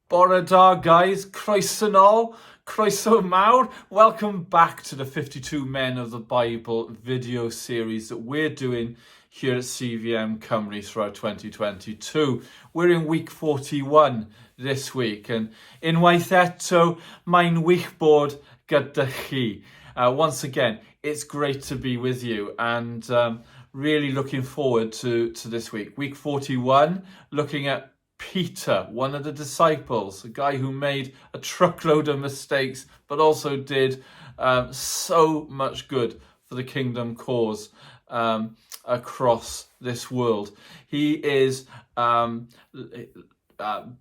Bore da, guys. Croeso nôl. Croeso mawr. Welcome back to the 52 Men of the Bible video series that we're doing here at CVM Cymru throughout 2022. We're in week 41 this week, and unwaith eto, mae'n wych bod gyda chi. Once again, it's great to be with you, and really looking forward to this week. Week 41, looking at Peter, one of the disciples, a guy who made a truckload of mistakes, but also did so much good for the kingdom cause across this world. He is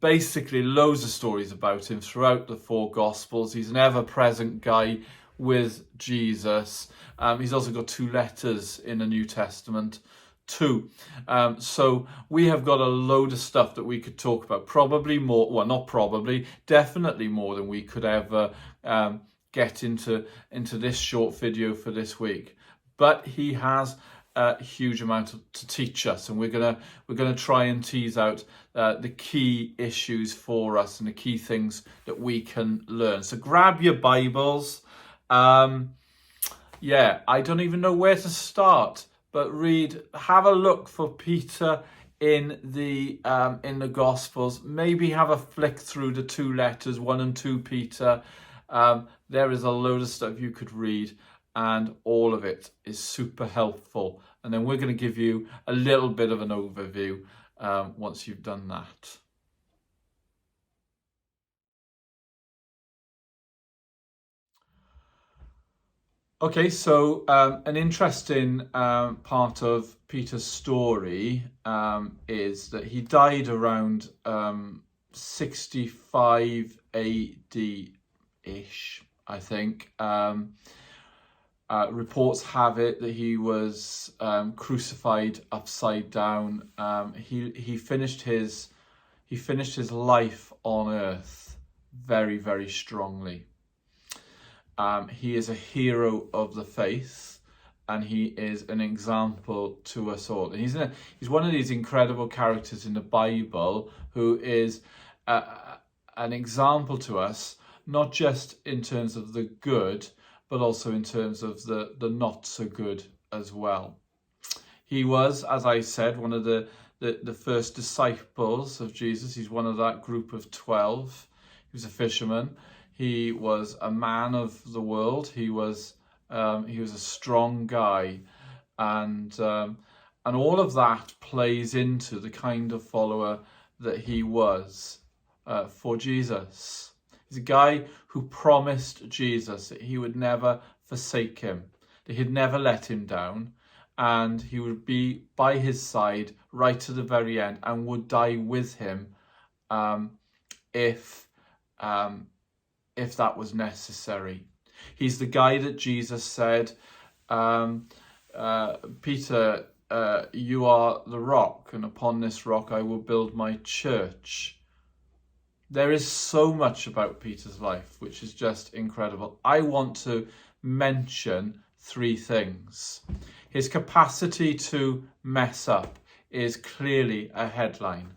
basically loads of stories about him throughout the four Gospels. He's an ever-present guy with Jesus. He's also got two letters in the New Testament too. So we have got a load of stuff that we could talk about. Probably more, well, not probably, definitely more than we could ever get into this short video for this week. But he has a huge amount to teach us, and we're gonna try and tease out the key issues for us and the key things that we can learn. So grab your Bibles. Yeah, I don't even know where to start, but have a look for Peter in the Gospels. Maybe have a flick through the two letters, 1 and 2 Peter. There is a load of stuff you could read, and all of it is super helpful. And then we're going to give you a little bit of an overview once you've done that. Okay, so an interesting part of Peter's story is that he died around 65 AD-ish, I think. Reports have it that he was crucified upside down. He finished his life on earth very, very strongly. He is a hero of the faith, and he is an example to us all. And he's one of these incredible characters in the Bible who is an example to us, not just in terms of the good, but also in terms of the not so good as well. He was, as I said, one of the first disciples of Jesus. He's one of that group of 12. He was a fisherman. He was a man of the world. He was a strong guy, and all of that plays into the kind of follower that he was for Jesus. He's a guy who promised Jesus that he would never forsake him, that he'd never let him down, and he would be by his side right to the very end, and would die with him if that was necessary. He's the guy that Jesus said, Peter, you are the rock, and upon this rock I will build my church. There is so much about Peter's life which is just incredible. I want to mention 3 things. His capacity to mess up is clearly a headline.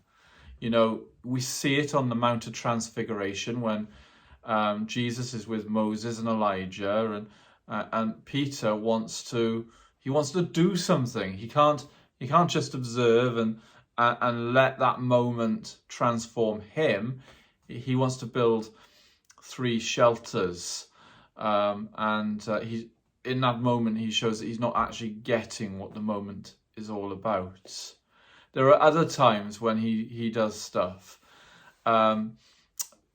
You know, we see it on the Mount of Transfiguration when Jesus is with Moses and Elijah, and Peter wants to do something. He can't just observe and let that moment transform him. He wants to build 3 shelters, and in that moment he shows that he's not actually getting what the moment is all about. There are other times when he does stuff, but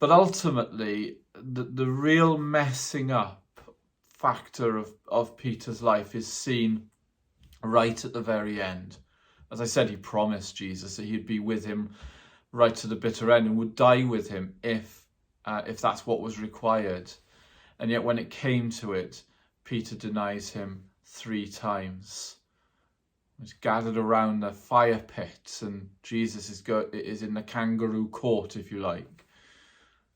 ultimately the real messing up factor of Peter's life is seen right at the very end. As I said, he promised Jesus that he'd be with him right to the bitter end and would die with him if that's what was required. And yet when it came to it, Peter denies him 3 times. He's gathered around the fire pit, and Jesus is in the kangaroo court, if you like.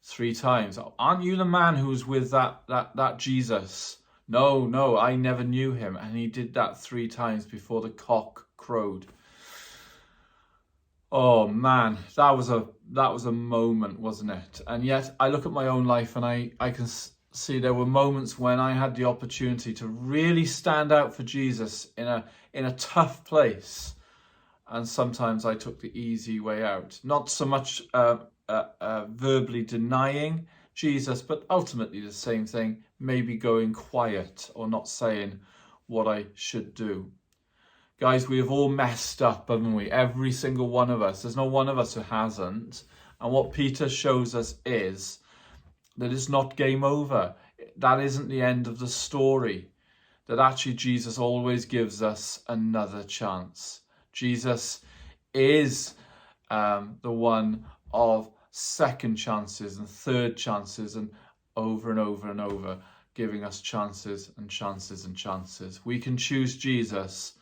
3 times. Aren't you the man who was with that Jesus? No, I never knew him. And he did that 3 times before the cock crowed. Oh man, that was a moment, wasn't it? And yet I look at my own life and I can see there were moments when I had the opportunity to really stand out for Jesus in a tough place, and sometimes I took the easy way out. Not so much verbally denying Jesus, but ultimately the same thing, maybe going quiet or not saying what I should do. Guys, we have all messed up, haven't we? Every single one of us. There's no one of us who hasn't. And what Peter shows us is that it's not game over. That isn't the end of the story. That actually Jesus always gives us another chance. Jesus is the one of second chances and third chances, and over and over and over, giving us chances and chances and chances. We can choose Jesus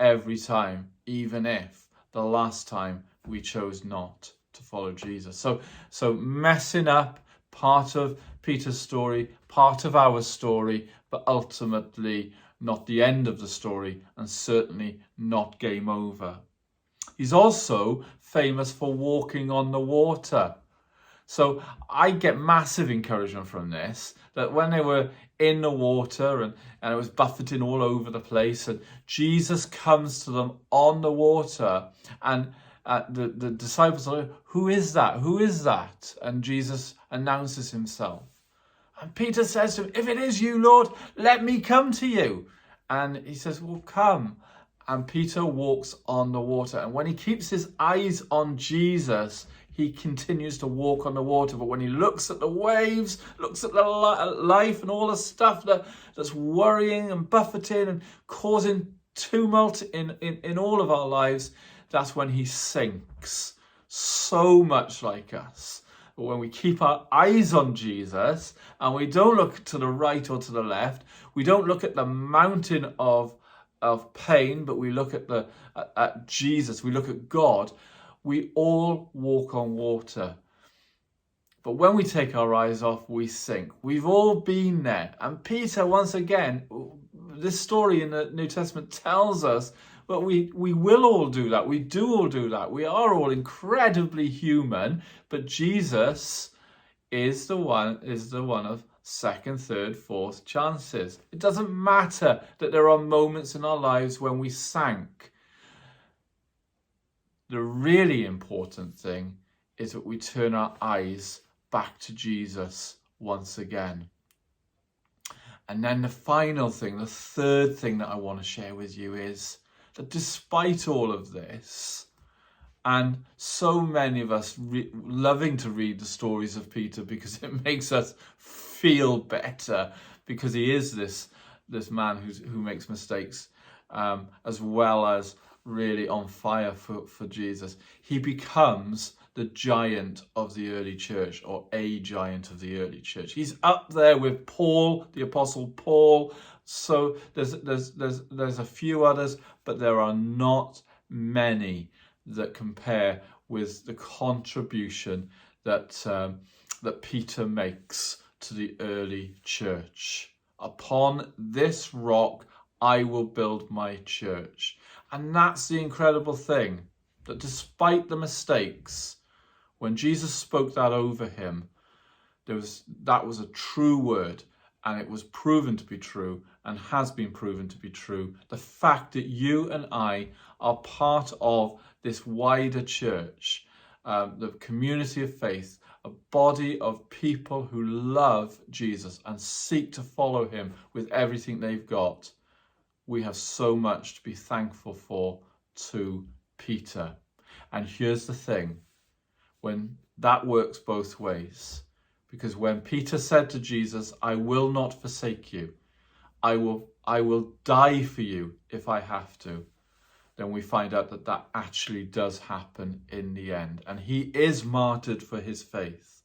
every time, even if the last time we chose not to follow Jesus. So messing up, part of Peter's story, part of our story, but ultimately not the end of the story, and certainly not game over. He's also famous for walking on the water. So I get massive encouragement from this, that when they were in the water and it was buffeting all over the place, and Jesus comes to them on the water, and the disciples are like, who is that? Who is that? And Jesus announces himself. And Peter says to him, if it is you, Lord, let me come to you. And he says, well, come. And Peter walks on the water. And when he keeps his eyes on Jesus, he continues to walk on the water. But when he looks at the waves, looks at the life and all the stuff that's worrying and buffeting and causing tumult in all of our lives, that's when he sinks. So much like us. But when we keep our eyes on Jesus and we don't look to the right or to the left, we don't look at the mountain of pain, but we look at Jesus, we look at God, we all walk on water. But when we take our eyes off, we sink. We've all been there. And Peter, once again, this story in the New Testament tells us that we will all do that. We do all do that. We are all incredibly human, but Jesus is the one of second, third, fourth chances. It doesn't matter that there are moments in our lives when we sank. The really important thing is that we turn our eyes back to Jesus once again. And then the final thing, the third thing that I want to share with you is that despite all of this, and so many of us loving to read the stories of Peter because it makes us feel better, because he is this man who makes mistakes, as well as really on fire for Jesus. He becomes the giant of the early church, or a giant of the early church. He's up there with Paul, the Apostle Paul. So there's a few others, but there are not many that compare with the contribution that Peter makes to the early church. Upon this rock I will build my church. And that's the incredible thing, that despite the mistakes, when Jesus spoke that over him, that was a true word, and it was proven to be true and has been proven to be true. The fact that you and I are part of this wider church, the community of faith, a body of people who love Jesus and seek to follow him with everything they've got, we have so much to be thankful for to Peter. And here's the thing, when that works both ways, because when Peter said to Jesus, I will not forsake you, I will die for you if I have to, then we find out that actually does happen in the end. And he is martyred for his faith,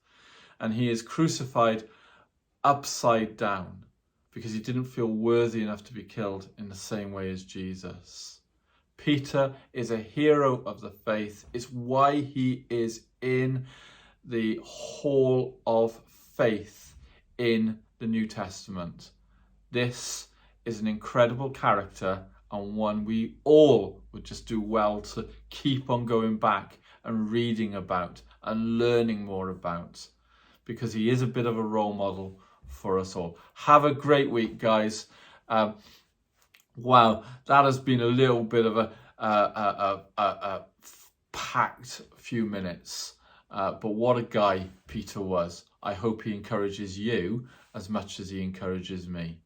and he is crucified upside down, because he didn't feel worthy enough to be killed in the same way as Jesus. Peter is a hero of the faith. It's why he is in the hall of faith in the New Testament. This is an incredible character, and one we all would just do well to keep on going back and reading about and learning more about, because he is a bit of a role model for us all. Have a great week, guys. Wow, that has been a little bit of a packed few minutes. But what a guy Peter was. I hope he encourages you as much as he encourages me.